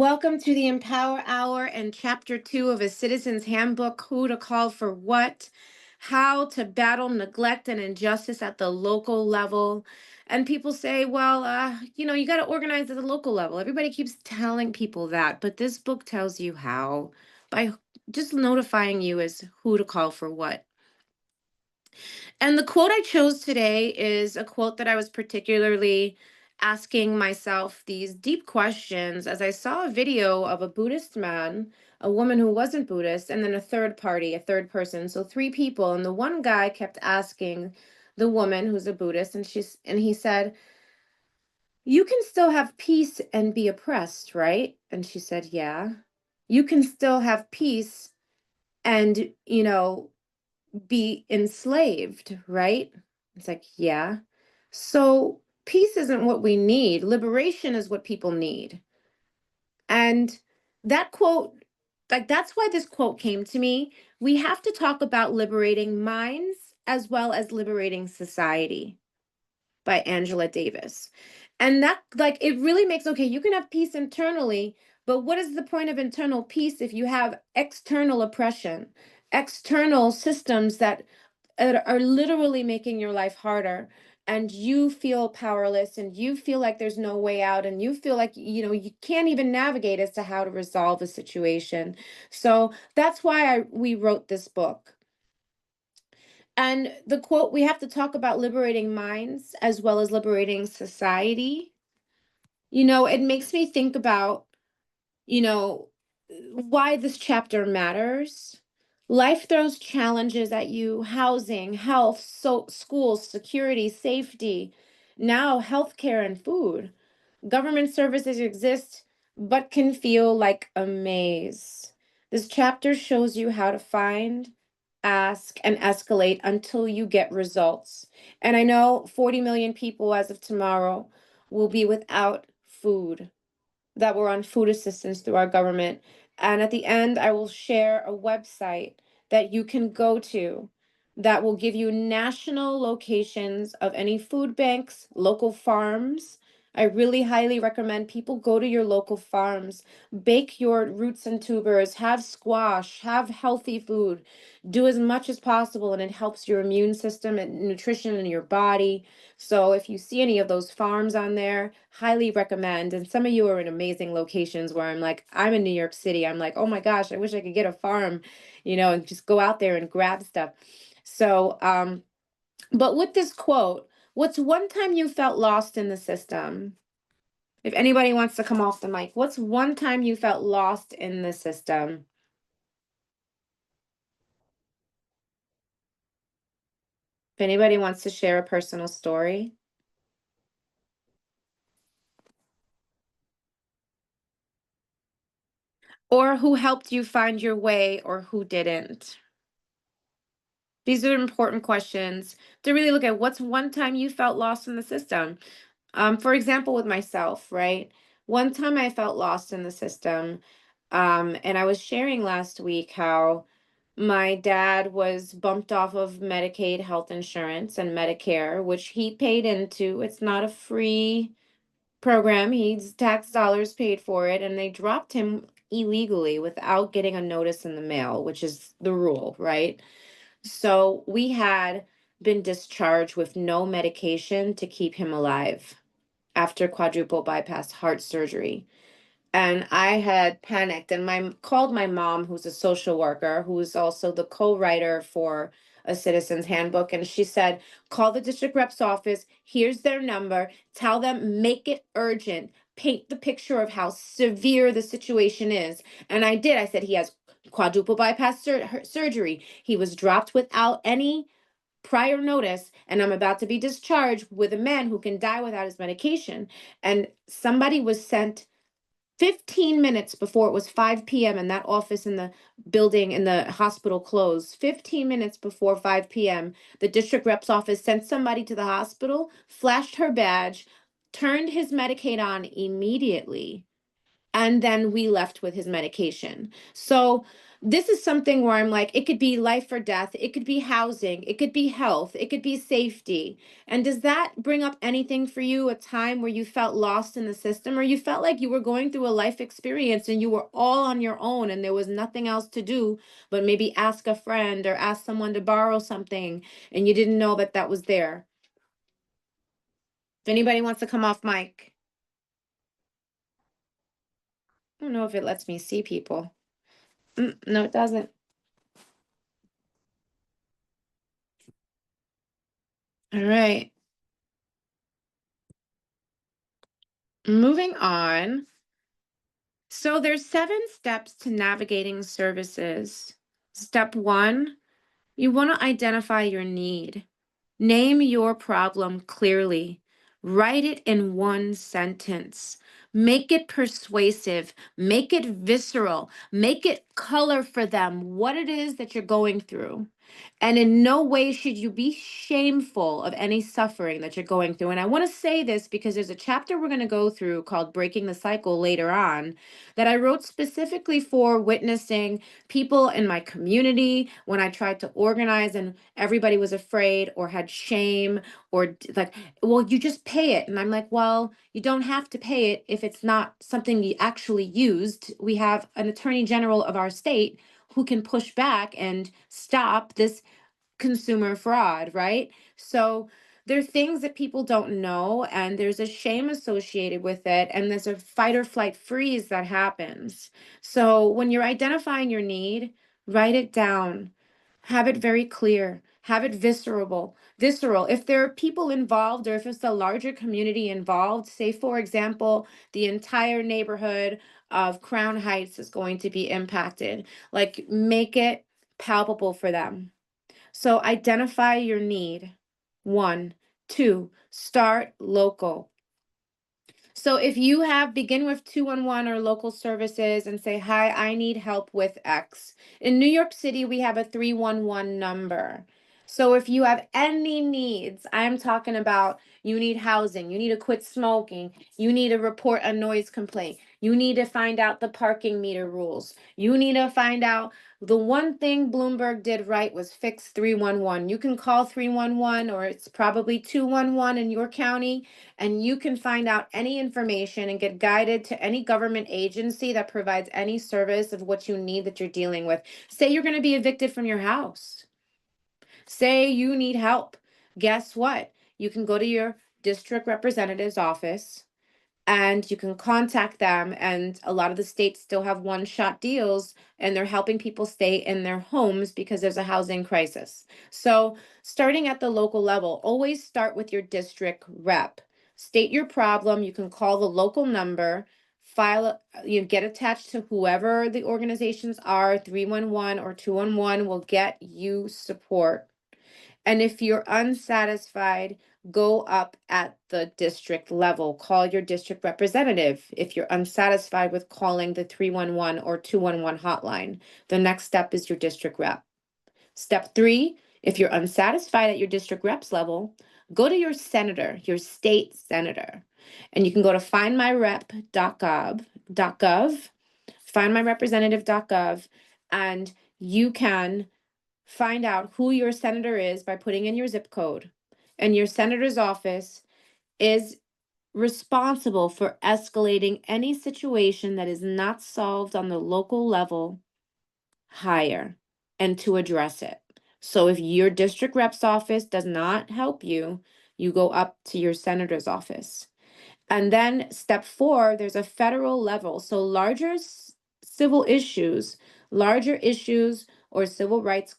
Welcome to the Empower Hour and Chapter 2 of A Citizen's Handbook: Who to Call for What, How to Battle Neglect and Injustice at the Local Level. And people say, well, you got to organize at the local level. Everybody keeps telling people that, but this book tells you how by just notifying you as who to call for what. And the quote I chose today is a quote that I was particularly asking myself these deep questions as I saw a video of a Buddhist man, a woman who wasn't Buddhist, and then a third party, a third person. So three people. And the one guy kept asking the woman who's a Buddhist, and he said, "You can still have peace and be oppressed, right?" And she said, "Yeah." "You can still have peace and, be enslaved, right?" It's like, yeah. So peace isn't what we need. Liberation is what people need. And that quote, like, that's why this quote came to me. We have to talk about liberating minds as well as liberating society by Angela Davis. And that, like, it really makes, okay, you can have peace internally, but what is the point of internal peace if you have external oppression, external systems that are literally making your life harder, and you feel powerless and you feel like there's no way out and you feel like you can't even navigate as to how to resolve a situation. So that's why we wrote this book. And the quote, we have to talk about liberating minds as well as liberating society. It makes me think about, you know, why this chapter matters. Life throws challenges at you: housing, health, schools, security, safety, now healthcare and food. Government services exist, but can feel like a maze. This chapter shows you how to find, ask, and escalate until you get results. And I know 40 million people as of tomorrow will be without food, that were on food assistance through our government. And at the end, I will share a website that you can go to that will give you national locations of any food banks, local farms. I really highly recommend people go to your local farms, bake your roots and tubers, have squash, have healthy food, do as much as possible, and it helps your immune system and nutrition in your body. So if you see any of those farms on there, highly recommend. And some of you are in amazing locations where I'm in New York City. I'm like, oh my gosh, I wish I could get a farm, and just go out there and grab stuff. So, but with this quote, what's one time you felt lost in the system? If anybody wants to come off the mic, what's one time you felt lost in the system? If anybody wants to share a personal story, or who helped you find your way or who didn't. These are important questions to really look at. What's one time you felt lost in the system? For example, with myself, right? One time I felt lost in the system, and I was sharing last week how my dad was bumped off of Medicaid health insurance and Medicare, which he paid into. It's not a free program. He's tax dollars paid for it, and they dropped him illegally without getting a notice in the mail, which is the rule, right? So we had been discharged with no medication to keep him alive after quadruple bypass heart surgery. And I had panicked and called my mom, who's a social worker, who's also the co-writer for A Citizen's Handbook. And she said, call the district rep's office. Here's their number. Tell them, make it urgent. Paint the picture of how severe the situation is. And I did. I said, he has quadruple bypass surgery. He was dropped without any prior notice, and I'm about to be discharged with a man who can die without his medication. And somebody was sent 15 minutes before it was 5 p.m. and that office in the building in the hospital closed. 15 minutes before 5 p.m., the district rep's office sent somebody to the hospital, flashed her badge, turned his Medicaid on immediately, and then we left with his medication. So this is something where I'm like, it could be life or death, it could be housing, it could be health, it could be safety. And does that bring up anything for you, a time where you felt lost in the system, or you felt like you were going through a life experience and you were all on your own and there was nothing else to do but maybe ask a friend or ask someone to borrow something and you didn't know that that was there? If anybody wants to come off mic. I don't know if it lets me see people. No, it doesn't. All right. Moving on. So there's 7 steps to navigating services. Step 1, you want to identify your need. Name your problem clearly. Write it in one sentence. Make it persuasive. Make it visceral. Make it color for them what it is that you're going through. And in no way should you be shameful of any suffering that you're going through. And I want to say this because there's a chapter we're going to go through called Breaking the Cycle later on that I wrote specifically for witnessing people in my community when I tried to organize and everybody was afraid or had shame or like, well, you just pay it. And I'm like, well, you don't have to pay it if it's not something you actually used. We have an attorney general of our state who can push back and stop this consumer fraud, right? So there are things that people don't know, and there's a shame associated with it, and there's a fight or flight freeze that happens. So when you're identifying your need, write it down, have it very clear, have it visceral. If there are people involved, or if it's a larger community involved, say, for example, the entire neighborhood of Crown Heights is going to be impacted, like make it palpable for them. So identify your need. 1. 2, start local. So if you have, begin with 211 or local services and say, hi, I need help with X. In New York City, we have a 311 number. So if you have any needs, I'm talking about you need housing, you need to quit smoking, you need to report a noise complaint, you need to find out the parking meter rules, you need to find out the one thing Bloomberg did right was fix 311. You can call 311, or it's probably 211 in your county, and you can find out any information and get guided to any government agency that provides any service of what you need that you're dealing with. Say you're going to be evicted from your house. Say you need help. Guess what? You can go to your district representative's office and you can contact them. And a lot of the states still have one-shot deals, and they're helping people stay in their homes because there's a housing crisis. So starting at the local level, always start with your district rep. State your problem. You can call the local number, you get attached to whoever the organizations are. 311 or 211 will get you support. And if you're unsatisfied, go up at the district level. Call your district representative if you're unsatisfied with calling the 311 or 211 hotline. The next step is your district rep. Step 3, if you're unsatisfied at your district rep's level, go to your senator, your state senator. And you can go to findmyrep.gov, findmyrepresentative.gov, and you can find out who your senator is by putting in your zip code. And your senator's office is responsible for escalating any situation that is not solved on the local level higher and to address it. So if your district rep's office does not help you, you go up to your senator's office. And then step 4, there's a federal level. So civil issues, larger issues or civil rights,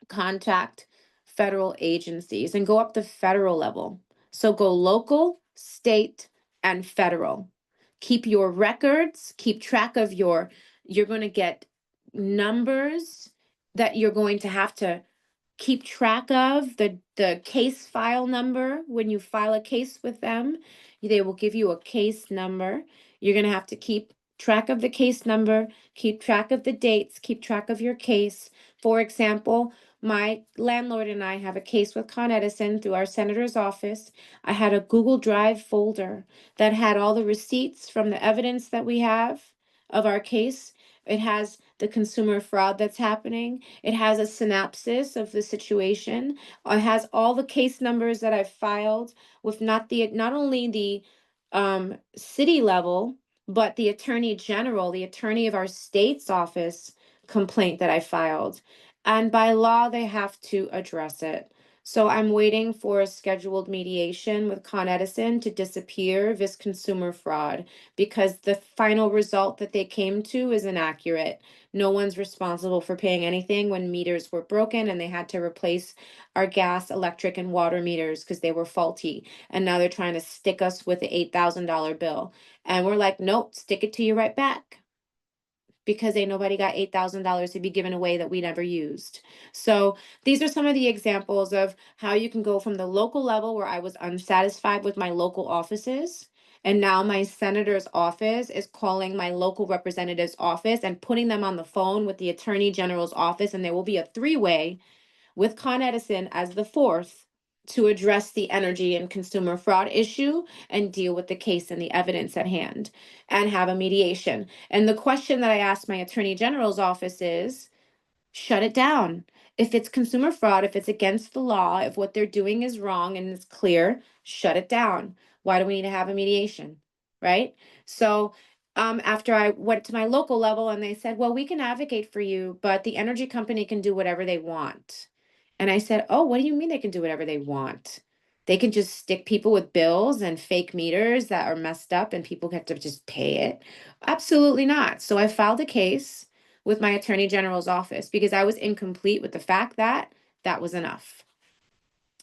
contact federal agencies and go up the federal level. So go local, state, and federal. Keep your records, keep track of you're going to get numbers that you're going to have to keep track of, the case file number. When you file a case with them, they will give you a case number. You're going to have to keep track of the case number, keep track of the dates, keep track of your case. For example, my landlord and I have a case with Con Edison through our senator's office. I had a Google Drive folder that had all the receipts from the evidence that we have of our case. It has the consumer fraud that's happening. It has a synopsis of the situation. It has all the case numbers that I've filed with not only the city level, but the attorney general, the attorney of our state's office complaint that I filed. And by law, they have to address it. So I'm waiting for a scheduled mediation with Con Edison to disappear this consumer fraud, because the final result that they came to is inaccurate. No one's responsible for paying anything when meters were broken and they had to replace our gas, electric, and water meters because they were faulty. And now they're trying to stick us with the $8,000 bill. And we're like, nope, stick it to you right back, because ain't nobody got $8,000 to be given away that we never used. So these are some of the examples of how you can go from the local level where I was unsatisfied with my local offices. And now my senator's office is calling my local representative's office and putting them on the phone with the attorney general's office. And there will be a three-way with Con Edison as the fourth to address the energy and consumer fraud issue and deal with the case and the evidence at hand and have a mediation. And the question that I asked my attorney general's office is, shut it down. If it's consumer fraud, if it's against the law, if what they're doing is wrong and it's clear, shut it down. Why do we need to have a mediation? Right? So after I went to my local level and they said, well, we can advocate for you, but the energy company can do whatever they want. And I said, oh, what do you mean they can do whatever they want? They can just stick people with bills and fake meters that are messed up and people have to just pay it? Absolutely not. So I filed a case with my attorney general's office because I was incomplete with the fact that that was enough.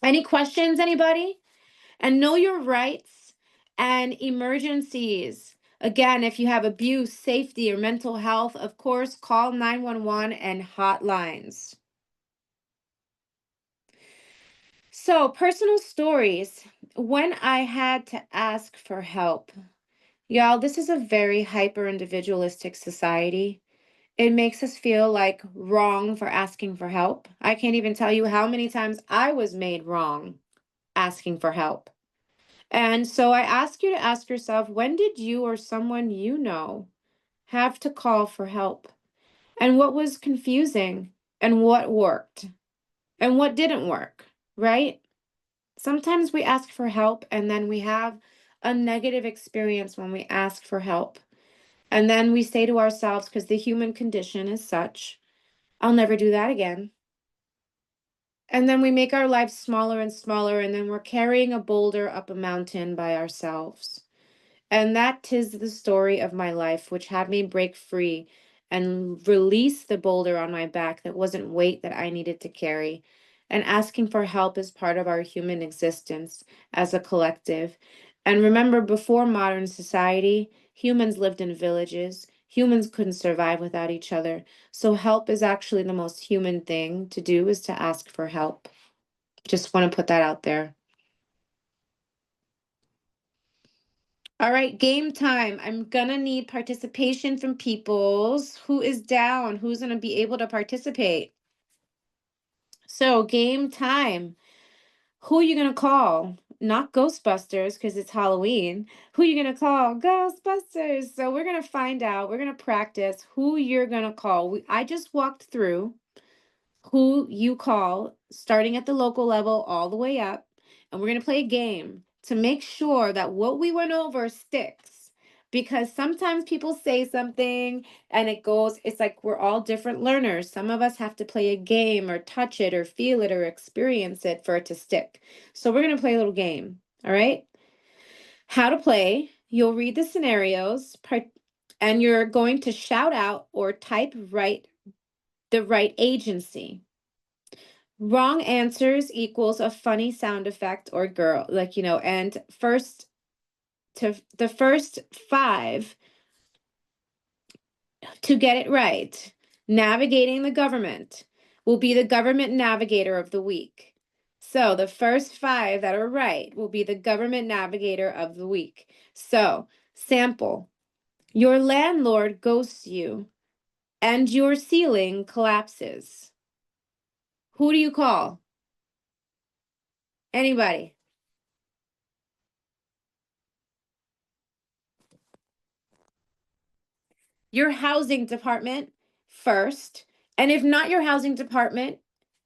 Any questions, anybody? And know your rights and emergencies. Again, if you have abuse, safety, or mental health, of course, call 911 and hotlines. So, personal stories. When I had to ask for help, y'all, this is a very hyper individualistic society. It makes us feel like wrong for asking for help. I can't even tell you how many times I was made wrong asking for help. And so I ask you to ask yourself, when did you or someone you know have to call for help? And what was confusing? And what worked? And what didn't work? Right? Sometimes we ask for help and then we have a negative experience when we ask for help. And then we say to ourselves, because the human condition is such, I'll never do that again. And then we make our lives smaller and smaller, and then we're carrying a boulder up a mountain by ourselves. And that 'tis the story of my life, which had me break free and release the boulder on my back that wasn't weight that I needed to carry. And asking for help is part of our human existence as a collective. And remember, before modern society, humans lived in villages. Humans couldn't survive without each other. So help is actually the most human thing to do, is to ask for help. Just want to put that out there. All right, game time. I'm gonna need participation from peoples. Who is down? Who's gonna be able to participate? So, game time. Who you gonna call? Not Ghostbusters, because it's Halloween. Who you gonna call? Ghostbusters. So we're gonna find out. We're gonna practice who you're gonna call. I just walked through who you call, starting at the local level all the way up. And we're going to play a game to make sure that what we went over sticks. Because sometimes people say something and it's like we're all different learners. Some of us have to play a game or touch it or feel it or experience it for it to stick. So we're going to play a little game. All right. How to play. You'll read the scenarios and you're going to shout out or type the right agency. Wrong answers equals a funny sound effect or girl, like, and the first five to get it right. Navigating the government will be the government navigator of the week. So the first five that are right will be the government navigator of the week. So, sample. Your landlord ghosts you and your ceiling collapses. Who do you call? Anybody? your housing department first. And if not your housing department,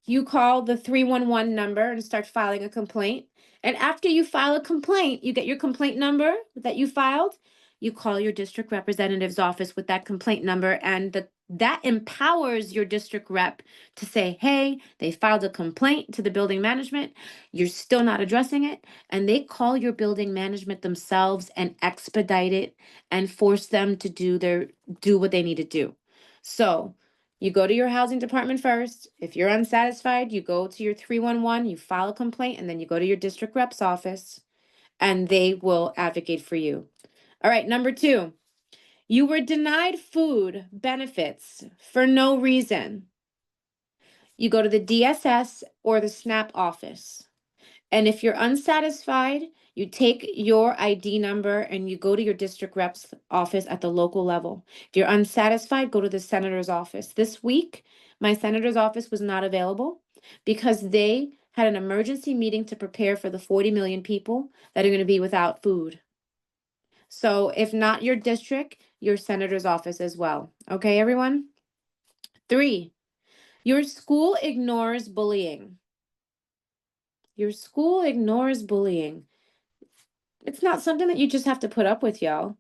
you call the 311 number and start filing a complaint. And after you file a complaint, you get your complaint number that you filed. You call your district representative's office with that complaint number, and that empowers your district rep to say, hey, they filed a complaint to the building management. You're still not addressing it. And they call your building management themselves and expedite it and force them to do what they need to do. So you go to your housing department first. If you're unsatisfied, you go to your 311, you file a complaint, and then you go to your district rep's office and they will advocate for you. All right, number 2, you were denied food benefits for no reason. You go to the DSS or the SNAP office. And if you're unsatisfied, you take your ID number and you go to your district rep's office at the local level. If you're unsatisfied, go to the senator's office. This week, my senator's office was not available because they had an emergency meeting to prepare for the 40 million people that are going to be without food. So if not your district, your senator's office as well. Okay, everyone? 3, your school ignores bullying. Your school ignores bullying. It's not something that you just have to put up with, y'all.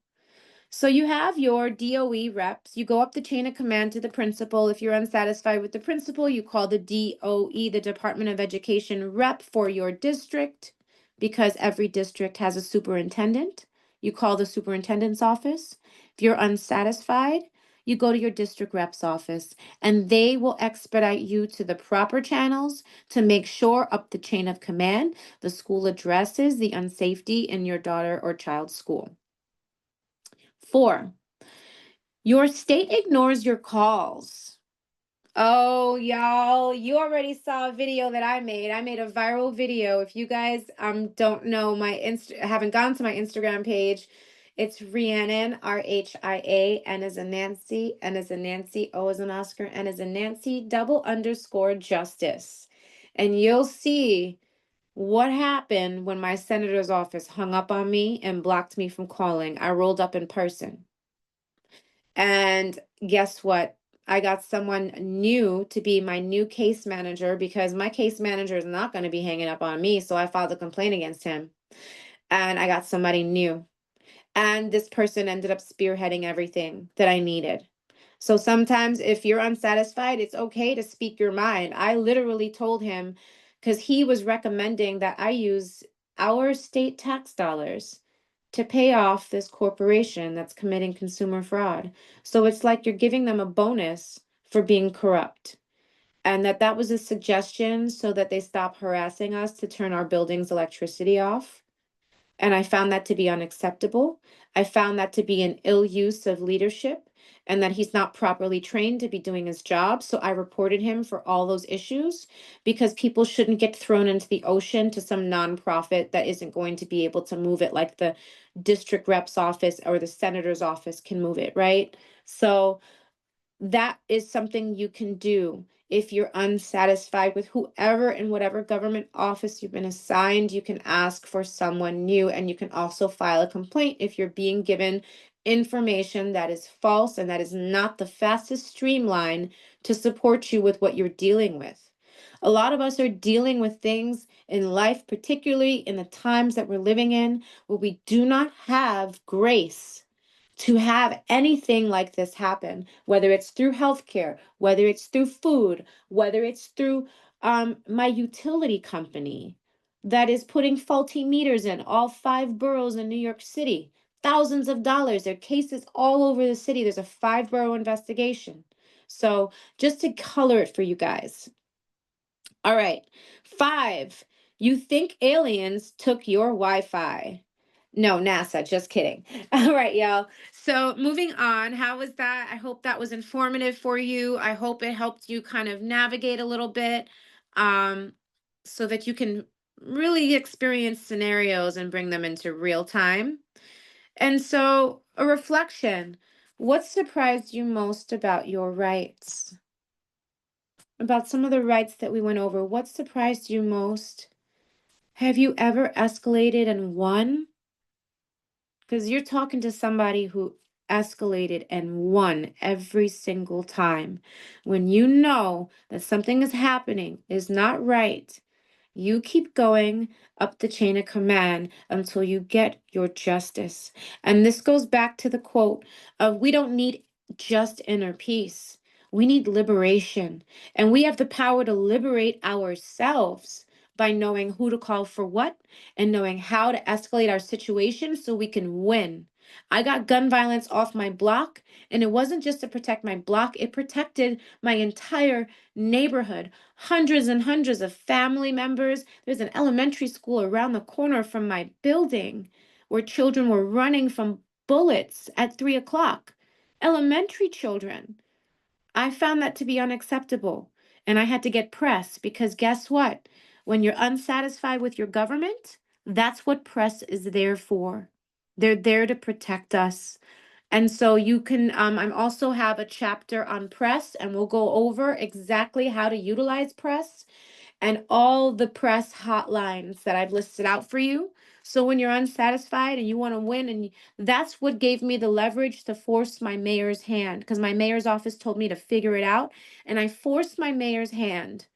So you have your DOE reps. You go up the chain of command to the principal. If you're unsatisfied with the principal, you call the DOE, the Department of Education rep for your district, because every district has a superintendent. You call the superintendent's office. If you're unsatisfied, you go to your district rep's office, and they will expedite you to the proper channels to make sure up the chain of command the school addresses the unsafety in your daughter or child's school. 4, your state ignores your calls. Oh, y'all, you already saw a video that I made. I made a viral video. If you guys don't know haven't gone to my Instagram page, it's Rhiannon, RHIA, N as in Nancy, N as in Nancy, O as in Oscar, N as in Nancy, _justice. And you'll see what happened when my senator's office hung up on me and blocked me from calling. I rolled up in person. And guess what? I got someone new to be my new case manager because my case manager is not going to be hanging up on me. So I filed a complaint against him. And I got somebody new. And this person ended up spearheading everything that I needed. So sometimes if you're unsatisfied, it's okay to speak your mind. I literally told him, because he was recommending that I use our state tax dollars to pay off this corporation that's committing consumer fraud. So it's like you're giving them a bonus for being corrupt. And that was a suggestion so that they stop harassing us to turn our building's electricity off. And I found that to be unacceptable. I found that to be an ill use of leadership and that he's not properly trained to be doing his job. So I reported him for all those issues because people shouldn't get thrown into the ocean to some nonprofit that isn't going to be able to move it like the district rep's office or the senator's office can move it, right? So that is something you can do if you're unsatisfied with whoever in whatever government office you've been assigned. You can ask for someone new, and you can also file a complaint if you're being given information that is false and that is not the fastest streamline to support you with what you're dealing with. A lot of us are dealing with things in life, particularly in the times that we're living in, where we do not have grace to have anything like this happen, whether it's through healthcare, whether it's through food, whether it's through my utility company that is putting faulty meters in all 5 boroughs in New York City. Thousands of dollars. There are cases all over the city. There's a 5-borough investigation. So just to color it for you guys. All right. 5, you think aliens took your Wi-Fi. No, NASA, just kidding. All right, y'all. So moving on, how was that? I hope that was informative for you. I hope it helped you kind of navigate a little bit so that you can really experience scenarios and bring them into real time. And so a reflection, what surprised you most about your rights? About some of the rights that we went over, what surprised you most? Have you ever escalated and won? Because you're talking to somebody who escalated and won every single time. When you know that something is happening, is not right, you keep going up the chain of command until you get your justice. And this goes back to the quote of we don't need just inner peace. We need liberation. And we have the power to liberate ourselves by knowing who to call for what and knowing how to escalate our situation so we can win. I got gun violence off my block, and it wasn't just to protect my block, it protected my entire neighborhood. Hundreds and hundreds of family members. There's an elementary school around the corner from my building where children were running from bullets at 3 o'clock. Elementary children. I found that to be unacceptable. And I had to get press because guess what? When you're unsatisfied with your government, that's what press is there for. They're there to protect us. And so you can, I also have a chapter on press, and we'll go over exactly how to utilize press and all the press hotlines that I've listed out for you. So when you're unsatisfied and you want to win, and that's what gave me the leverage to force my mayor's hand, because my mayor's office told me to figure it out. And I forced my mayor's hand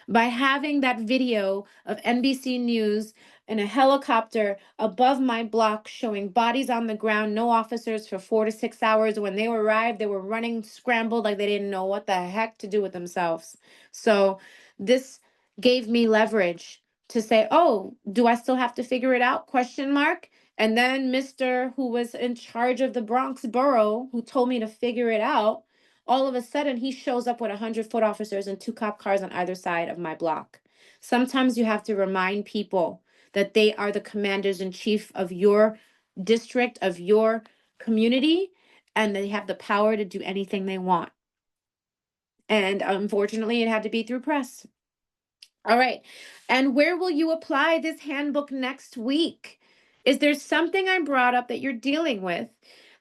by having that video of NBC News in a helicopter above my block showing bodies on the ground, no officers for 4 to 6 hours. When they arrived, they were running scrambled like they didn't know what the heck to do with themselves. So this gave me leverage to say, "Oh, do I still have to figure it out?" Question mark. And then Mr. who was in charge of the Bronx borough, who told me to figure it out, all of a sudden he shows up with 100-foot officers and 2 cop cars on either side of my block. Sometimes you have to remind people that they are the commanders in chief of your district, of your community, and they have the power to do anything they want. And unfortunately, it had to be through press. All right. And where will you apply this handbook next week? Is there something I brought up that you're dealing with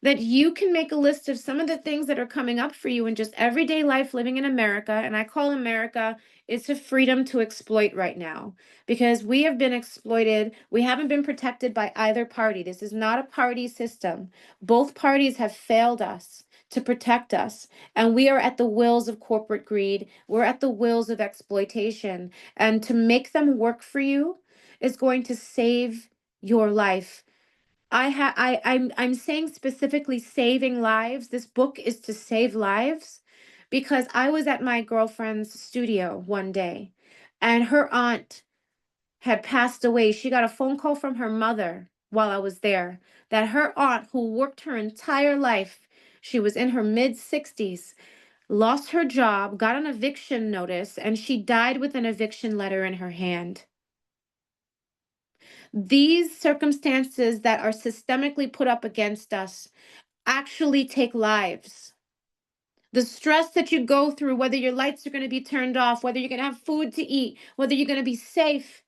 that you can make a list of some of the things that are coming up for you in just everyday life living in America? And I call America, it's a freedom to exploit right now because we have been exploited. We haven't been protected by either party. This is not a party system. Both parties have failed us to protect us. And we are at the wills of corporate greed. We're at the wills of exploitation. And to make them work for you is going to save your life. I'm saying specifically saving lives. This book is to save lives because I was at my girlfriend's studio one day and her aunt had passed away. She got a phone call from her mother while I was there that her aunt, who worked her entire life, she was in her mid 60s, lost her job, got an eviction notice, and she died with an eviction letter in her hand. These circumstances that are systemically put up against us actually take lives. The stress that you go through, whether your lights are going to be turned off, whether you're going to have food to eat, whether you're going to be safe,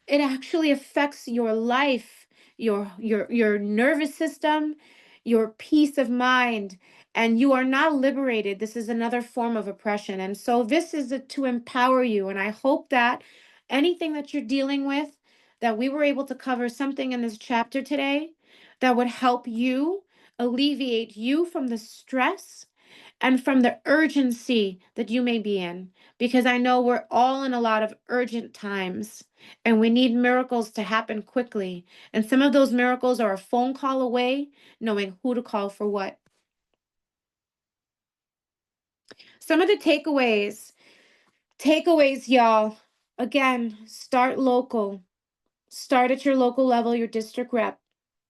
it actually affects your life, your nervous system, your peace of mind, and you are not liberated. This is another form of oppression. And so this is to empower you. And I hope that anything that you're dealing with, that we were able to cover something in this chapter today that would help you alleviate you from the stress and from the urgency that you may be in, because I know we're all in a lot of urgent times and we need miracles to happen quickly. And some of those miracles are a phone call away, knowing who to call for what. Some of the takeaways, y'all. Again, start local, start at your local level, your district rep,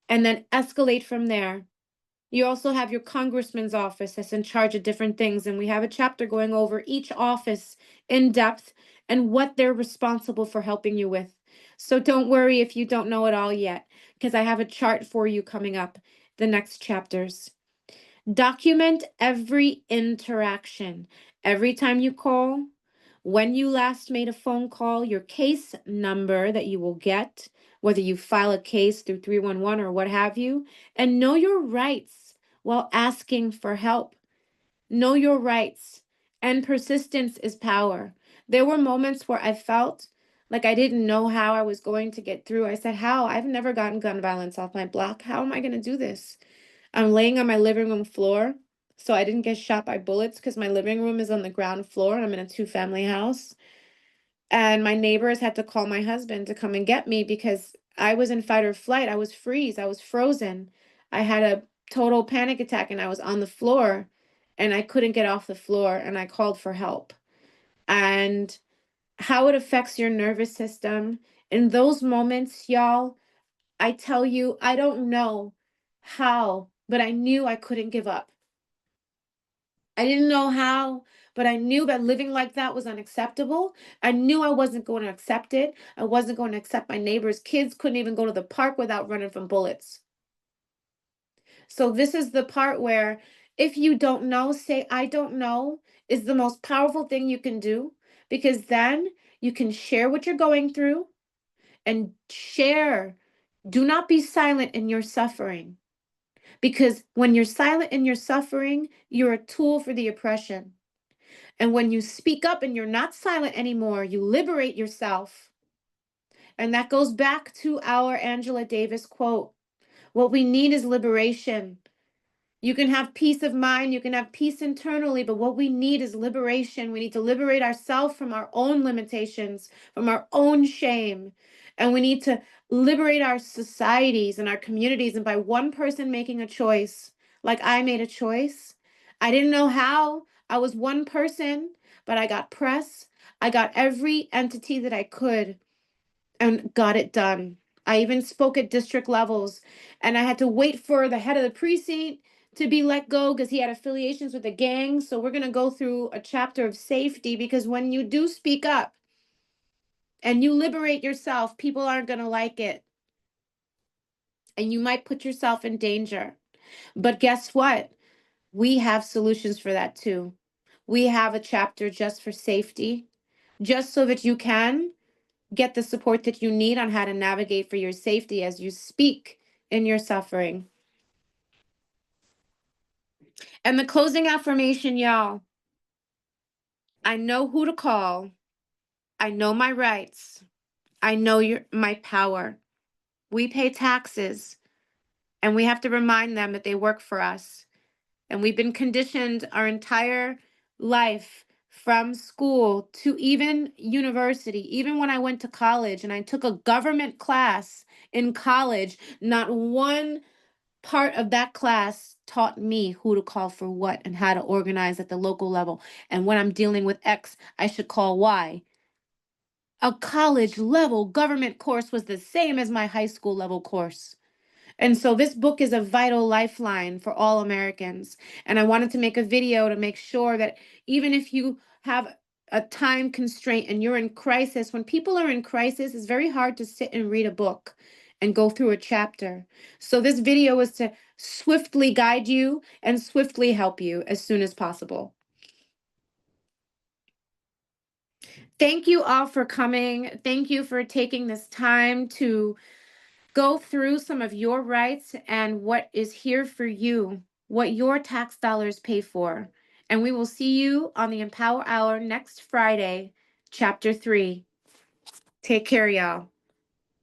and then escalate from there. You also have your congressman's office that's in charge of different things. And we have a chapter going over each office in depth and what they're responsible for helping you with. So don't worry if you don't know it all yet, because I have a chart for you coming up the next chapters. Document every interaction. Every time you call, when you last made a phone call, your case number that you will get, whether you file a case through 311 or what have you, and know your rights while asking for help. Know your rights. And persistence is power. There were moments where I felt like I didn't know how I was going to get through. I said, "How? I've never gotten gun violence off my block. How am I going to do this?" I'm laying on my living room floor, so I didn't get shot by bullets because my living room is on the ground floor and I'm in a two-family house. And my neighbors had to call my husband to come and get me because I was in fight or flight. I was I was frozen. I had a total panic attack and I was on the floor and I couldn't get off the floor and I called for help. And how it affects your nervous system in those moments, y'all, I tell you, I don't know how, but I knew I couldn't give up. I didn't know how, but I knew that living like that was unacceptable. I knew I wasn't going to accept it. I wasn't going to accept my neighbors' kids couldn't even go to the park without running from bullets. So this is the part where if you don't know, say I don't know is the most powerful thing you can do, because then you can share what you're going through and share. Do not be silent in your suffering, because when you're silent in your suffering, you're a tool for the oppression. And when you speak up and you're not silent anymore, you liberate yourself. And that goes back to our Angela Davis quote. What we need is liberation. You can have peace of mind, you can have peace internally, but what we need is liberation. We need to liberate ourselves from our own limitations, from our own shame. And we need to liberate our societies and our communities. And by one person making a choice, like I made a choice, I didn't know how. I was one person, but I got press. I got every entity that I could and got it done. I even spoke at district levels, and I had to wait for the head of the precinct to be let go because he had affiliations with the gang. So we're going to go through a chapter of safety, because when you do speak up and you liberate yourself, people aren't going to like it. And you might put yourself in danger. But guess what? We have solutions for that too. We have a chapter just for safety, just so that you can get the support that you need on how to navigate for your safety as you speak in your suffering. And the closing affirmation, y'all: I know who to call. I know my rights. I know my power. We pay taxes, and we have to remind them that they work for us. And we've been conditioned our entire life, from school to even university. Even when I went to college and I took a government class in college, not one part of that class taught me who to call for what and how to organize at the local level. And when I'm dealing with X, I should call Y. A college level government course was the same as my high school level course. And so this book is a vital lifeline for all Americans. And I wanted to make a video to make sure that even if you have a time constraint and you're in crisis, when people are in crisis, it's very hard to sit and read a book and go through a chapter. So this video is to swiftly guide you and swiftly help you as soon as possible. Thank you all for coming. Thank you for taking this time to go through some of your rights and what is here for you, what your tax dollars pay for. And we will see you on the Empower Hour next Friday, Chapter 3. Take care, y'all.